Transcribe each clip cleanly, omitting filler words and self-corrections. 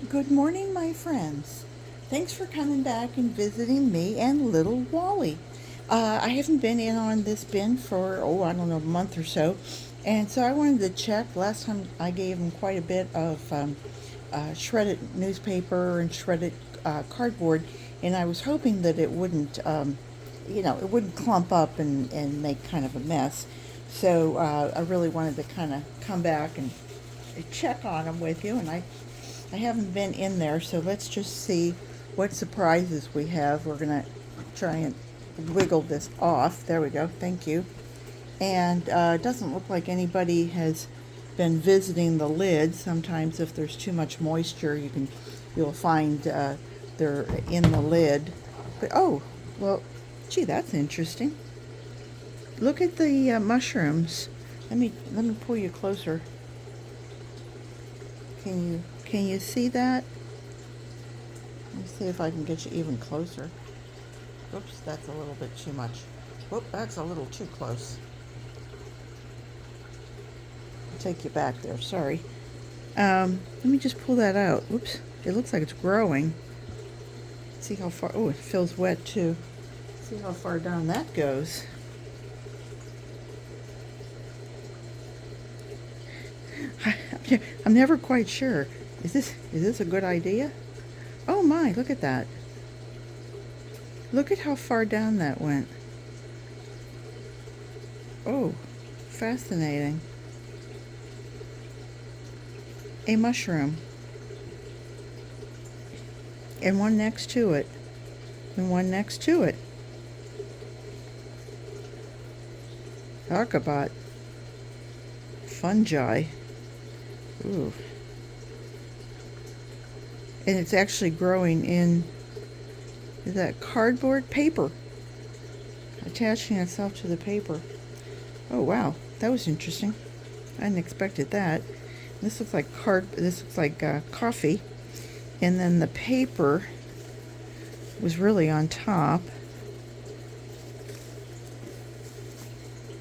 Good morning, my friends. Thanks for coming back and visiting me and Little Wally. I haven't been in on this bin for, I don't know, a month or so. And so I wanted to check. Last time I gave him quite a bit of shredded newspaper and shredded cardboard. And I was hoping that it wouldn't, it wouldn't clump up and make kind of a mess. So I really wanted to kind of come back and check on him with you. And I haven't been in there, so let's just see what surprises we have. We're going to try and wiggle this off. There we go. Thank you. And it doesn't look like anybody has been visiting the lid. Sometimes if there's too much moisture, you'll find they're in the lid. But oh, well, gee, that's interesting. Look at the mushrooms. Let me pull you closer. Can you see that? Let's see if I can get you even closer. Oops, that's a little bit too much. Whoop, that's a little too close. I'll take you back there, sorry. Let me just pull that out. Oops, it looks like it's growing. See how far, oh, it feels wet too. See how far down that goes. I'm never quite sure. Is this a good idea? Oh my, look at that. Look at how far down that went. Oh, fascinating. A mushroom. And one next to it. And one next to it. Talk about fungi. Ooh. And it's actually growing in, is that cardboard paper? Attaching itself to the paper. Oh wow, that was interesting. I hadn't expected that. This looks like coffee. And then the paper was really on top.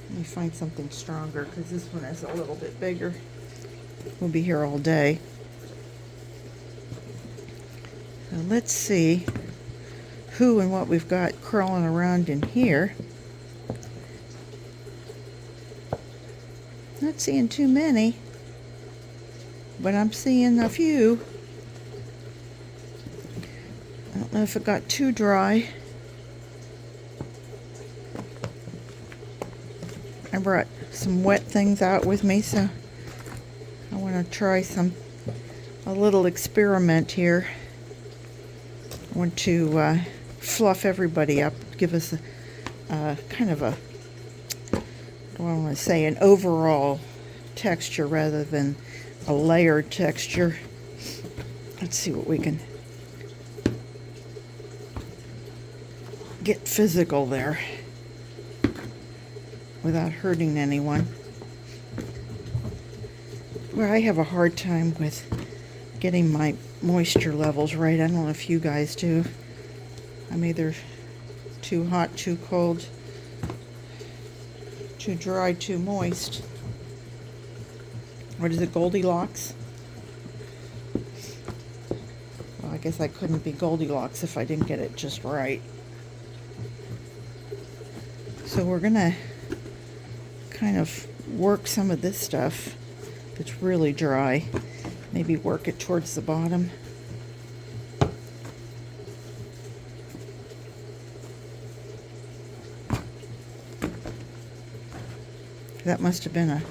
Let me find something stronger because this one is a little bit bigger. We'll be here all day. So let's see who and what we've got crawling around in here. Not seeing too many, but I'm seeing a few. I don't know if it got too dry. I brought some wet things out with me, so I want to try a little experiment here. I want to fluff everybody up, give us a kind of a, I want to say an overall texture rather than a layered texture. Let's see what we can get physical there without hurting anyone. Well, I have a hard time with getting my moisture levels right. I don't know if you guys do. I'm either too hot, too cold, too dry, too moist. What is it, Goldilocks? Well, I guess I couldn't be Goldilocks if I didn't get it just right. So we're gonna kind of work some of this stuff that's really dry. Maybe work it towards the bottom. That must have been a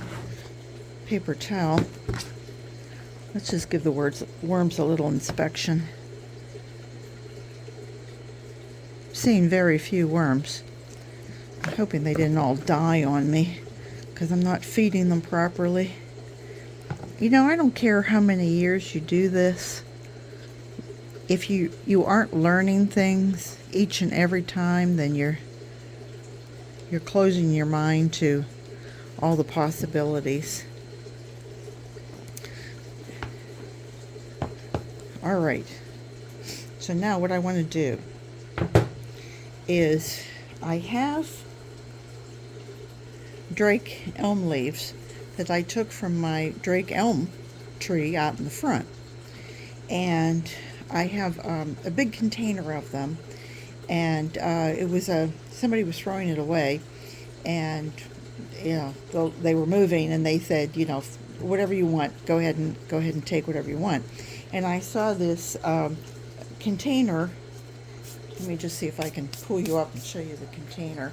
paper towel. Let's just give the worms a little inspection. Seeing very few worms. I'm hoping they didn't all die on me because I'm not feeding them properly. You know, I don't care how many years you do this. If you aren't learning things each and every time, then you're closing your mind to all the possibilities. All right. So now what I want to do is I have Drake elm leaves that I took from my Drake elm tree out in the front. and I have a big container of them, and it was somebody was throwing it away, and they were moving, and they said, whatever you want, go ahead and take whatever you want. And I saw this container. Let me just see if I can pull you up and show you the container.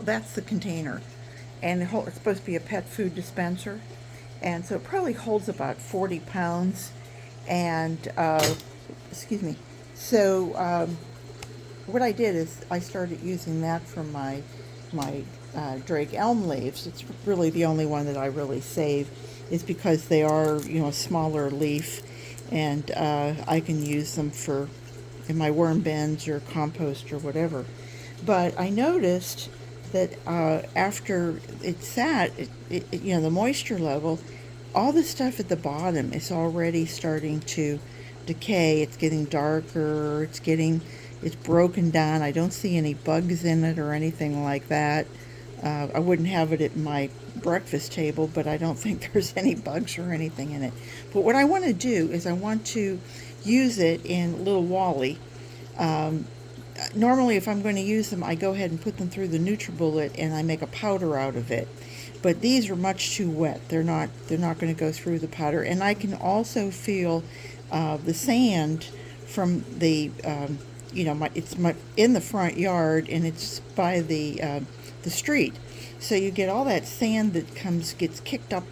That's the container, and it's supposed to be a pet food dispenser, and so it probably holds about 40 pounds. And excuse me. So what I did is I started using that for my Drake Elm Leaves. It's really the only one that I really save, is because they are a smaller leaf, and I can use them in my worm bins or compost or whatever. But I noticed that after it sat, the moisture level, all the stuff at the bottom is already starting to decay. It's getting darker. It's broken down. I don't see any bugs in it or anything like that. I wouldn't have it at my breakfast table, but I don't think there's any bugs or anything in it. But what I want to do is I want to use it in Little Wally. Normally, if I'm going to use them, I go ahead and put them through the NutriBullet and I make a powder out of it. But these are much too wet. They're not going to go through the powder. And I can also feel the sand from the it's in the front yard, and it's by the street. So you get all that sand that gets kicked up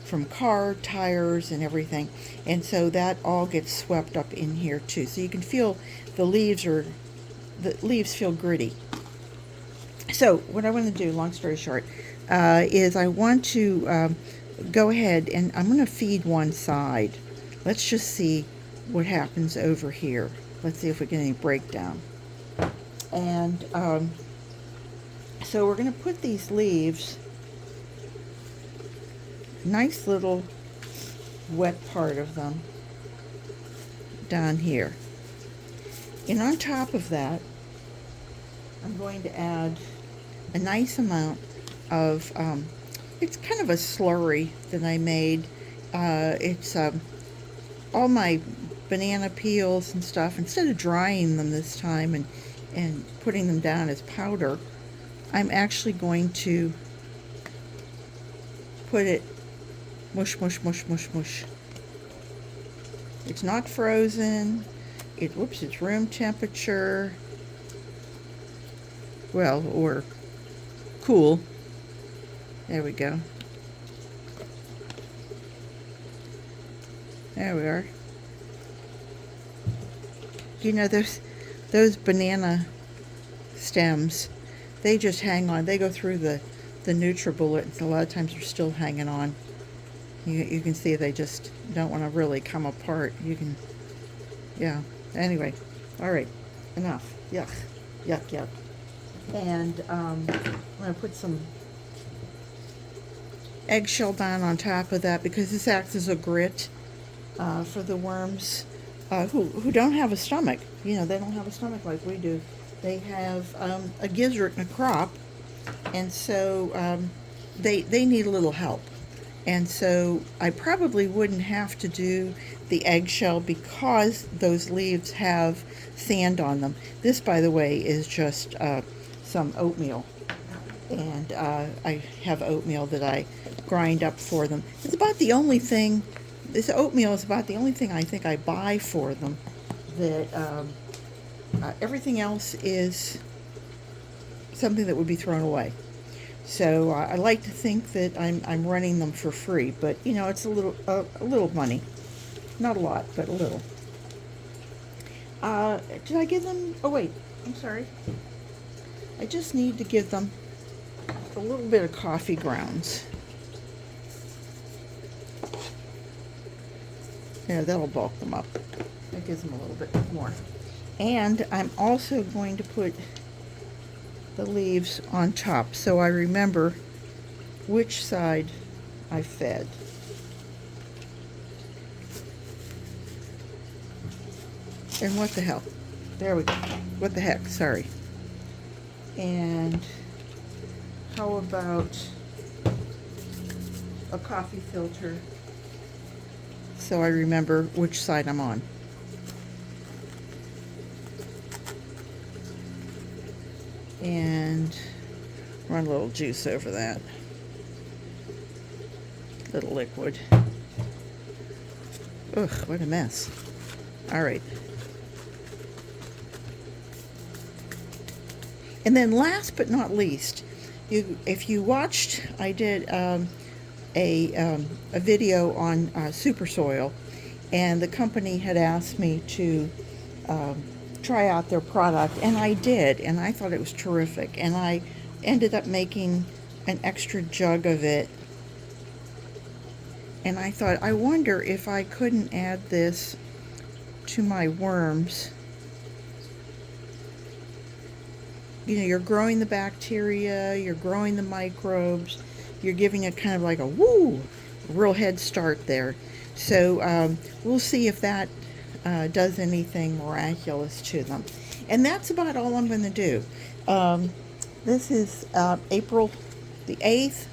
from car tires and everything, and so that all gets swept up in here too. So you can feel the leaves feel gritty. So what I want to do, long story short, is I want to go ahead and I'm going to feed one side. Let's just see what happens over here. Let's see if we get any breakdown. And so we're going to put these leaves, nice little wet part of them, down here. And on top of that, I'm going to add a nice amount of, it's kind of a slurry that I made. It's all my banana peels and stuff. Instead of drying them this time and putting them down as powder, I'm actually going to put it mush, mush, mush, mush, mush. It's not frozen. It's room temperature. Well, or cool. There we go. There we are. Those banana stems, they just hang on. They go through the NutriBullet, and a lot of times they're still hanging on. You can see they just don't want to really come apart. Yeah. Anyway, all right, enough. Yuck, yuck, yuck. And I'm going to put some eggshell down on top of that, because this acts as a grit for the worms who don't have a stomach. They don't have a stomach like we do. They have a gizzard and a crop, and so they need a little help. And so I probably wouldn't have to do the eggshell because those leaves have sand on them. This, by the way, is just some oatmeal. And I have oatmeal that I grind up for them. It's about the only thing, this oatmeal is about the only thing I think I buy for them. That everything else is something that would be thrown away. So I like to think that I'm running them for free, but it's a little money, not a lot, but a little. Did I give them? Oh wait, I'm sorry. I just need to give them a little bit of coffee grounds. Yeah, that'll bulk them up. That gives them a little bit more. And I'm also going to put the leaves on top, so I remember which side I fed. And what the hell? There we go. What the heck? Sorry. And how about a coffee filter so I remember which side I'm on. And run a little juice over that. Little liquid. Ugh, what a mess. All right. And then last but not least, if you watched, I did a video on super soil, and the company had asked me to try out their product, and I did, and I thought it was terrific, and I ended up making an extra jug of it, and I thought, I wonder if I couldn't add this to my worms. You know, you're growing the bacteria, you're growing the microbes, you're giving it kind of like a real head start there. So we'll see if that does anything miraculous to them. And that's about all I'm going to do. This is April the 8th,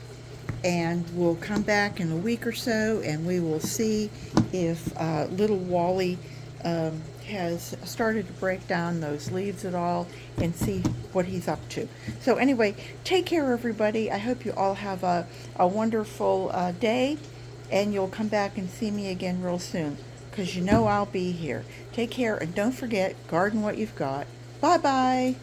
and we'll come back in a week or so, and we will see if Little Wally has started to break down those leaves at all, and see what he's up to. So anyway, take care, everybody. I hope you all have a wonderful day, and you'll come back and see me again real soon, because you know I'll be here. Take care, and don't forget, garden what you've got. Bye-bye.